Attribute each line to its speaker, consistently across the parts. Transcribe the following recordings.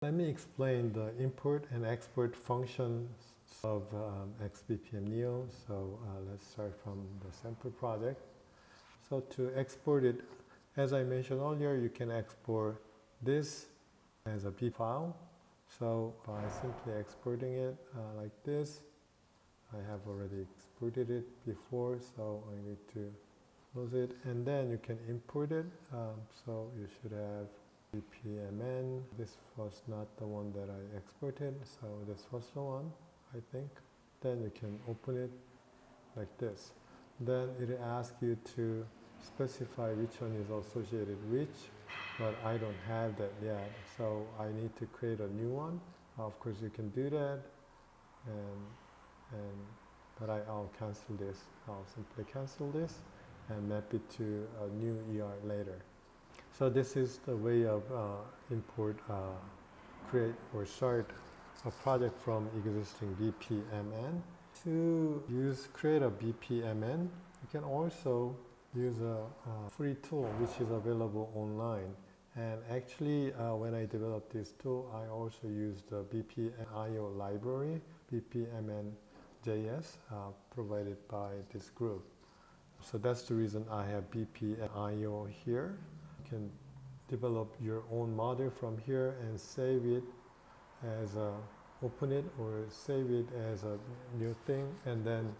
Speaker 1: Let me explain the import and export functions of xPPM Neo. So let's start from the sample project. So to export it, as I mentioned earlier, you can export this as a B file. So by simply exporting it like this, I have already exported it before, so I need to close it. And then you can import it. So you should have xPPM. This was not the one that I exported, so this was the one, I think. Then you can open it like this. Then it asks you to specify which one is associated which, but I don't have that yet, so I need to create a new one. Of course you can do that, but I'll cancel this. I'll simply cancel this and map it to a new ER later. So this is the way of import, create or start a project from existing BPMN. To create a BPMN, you can also use a free tool which is available online. And actually, when I developed this tool, I also used the BPMIO library, BPMN.js, provided by this group. So that's the reason I have BPMIO here. You can develop your own model from here and save it as a, open it or save it as a new thing, and then,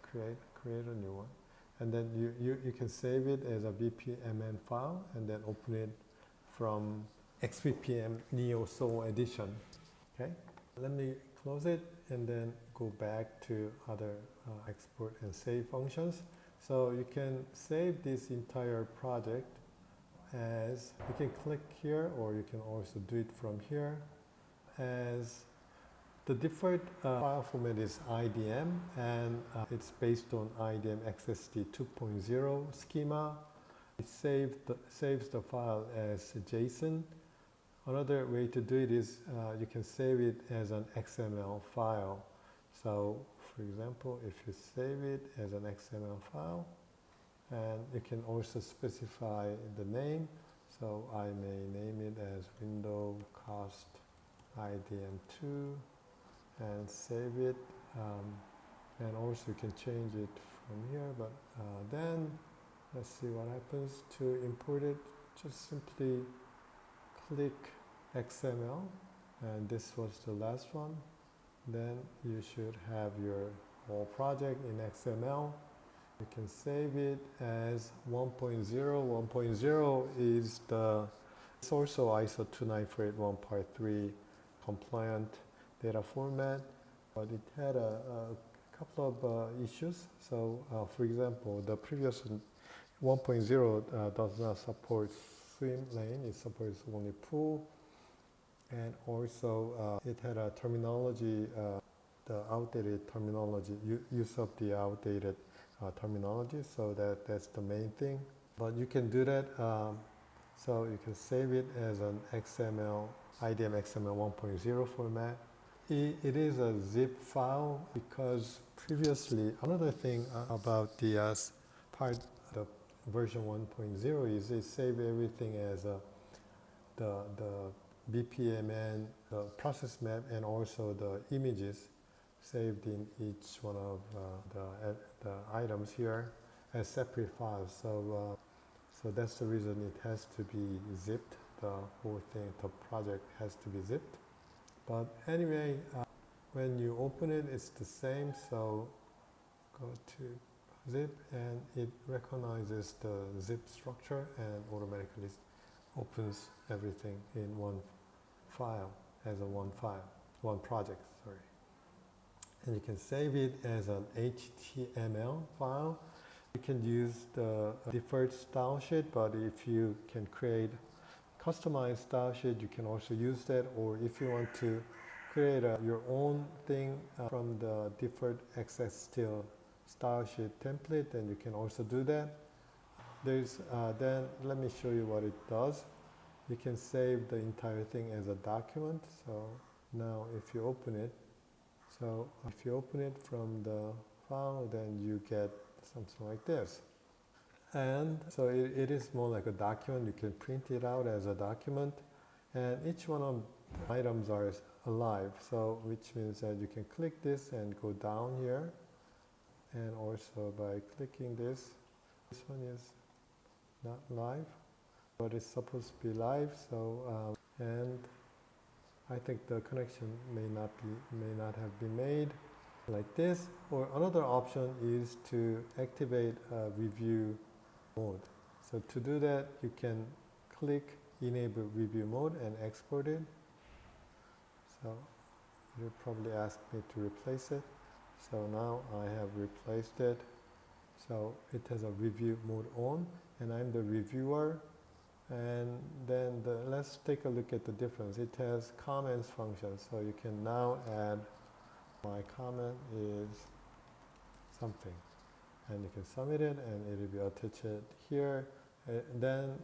Speaker 1: create a new one. And then you can save it as a BPMN file and then open it from xPPM neo-Seoul edition. Okay, let me close it and then go back to other export and save functions. So you can save this entire project as, you can click here or you can also do it from here as the default file format is IDM, and it's based on IDM XSD 2.0 schema. It saves the file as JSON. Another way to do it is you can save it as an XML file. So for example, if you save it as an XML file, and you can also specify the name. So I may name it as window cost IDM2 and save it, and also you can change it from here, but then let's see what happens. To import it, just simply click XML, and this was the last one. Then you should have your whole project in XML. You can save it as 1.0. 1.0 is it's also ISO 29481 part 3 compliant data format, but it had a couple of issues. So for example, the previous 1.0 does not support swim lane, it supports only pool, and also it had a terminology, the outdated terminology, use of the outdated terminology, so that's the main thing. But you can do that, so you can save it as an XML, IDM XML 1.0 format. It is a zip file because previously, another thing about the the version 1.0 is it saved everything as the BPMN, the process map, and also the images saved in each one of the items here as separate files. So that's the reason it has to be zipped. The whole thing, the project has to be zipped. But anyway, when you open it, it's the same. So go to zip, and it recognizes the zip structure and automatically opens everything in one file, as a one project, sorry. And you can save it as an HTML file. You can use the default style sheet, but if you can create customized style sheet, you can also use that. Or if you want to create your own thing from the default XSTL style sheet template, then you can also do that. Then let me show you what it does. You can save the entire thing as a document. So now if you open it, from the file, then you get something like this. And so it is more like a document. You can print it out as a document, And each one of the items are alive, so which means that you can click this and go down here, and also by clicking this one is not live, but it's supposed to be live. So and I think the connection may not have been made like this. Or another option is to activate a review mode. So to do that, you can click enable review mode and export it. So you'll probably ask me to replace it. So now I have replaced it. So it has a review mode on, and I'm the reviewer. And then let's take a look at the difference. It has comments function, so you can now add, my comment is something, and you can submit it, and it will be attached here. Then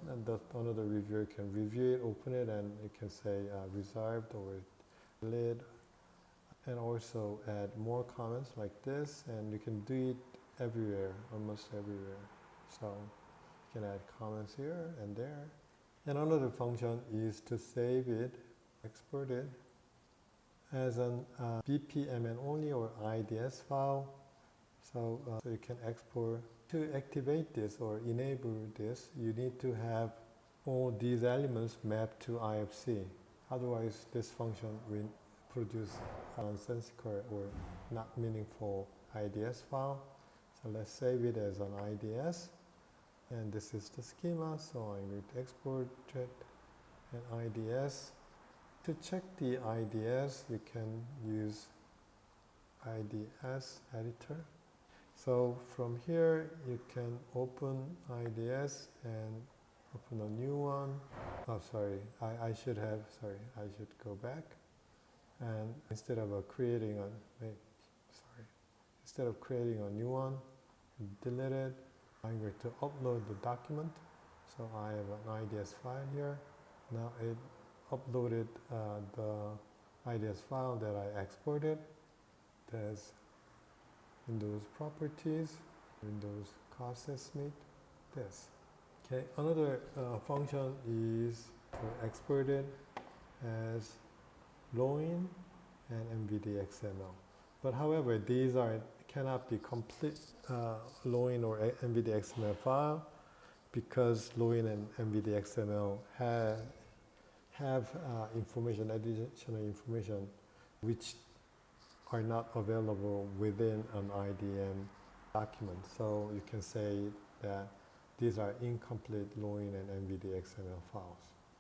Speaker 1: another reviewer can review it, open it, and you can say reserved or lid, and also add more comments like this, and you can do it everywhere, almost everywhere. So you can add comments here and there. And another function is to save it, export it as an BPMN only or IDS file. So you can export. To activate this or enable this, you need to have all these elements mapped to IFC. Otherwise, this function will produce nonsensical or not meaningful IDS file. So let's save it as an IDS. And this is the schema, so I'm going to export it and IDS. To check the IDS, you can use IDS editor. So from here, you can open IDS and open a new one. Oh, sorry, I should go back. And instead of creating a new one, delete it. I'm going to upload the document. So I have an IDS file here. Now it uploaded the IDS file that I exported. There's Windows properties, Windows process meet, this. Okay, another function is to export it as LOIN and MVD XML. But however, these cannot be complete LOIN or MVD XML file, because LOIN and MVD XML have additional information which are not available within an IDM document. So you can say that these are incomplete LOIN and MVD XML files.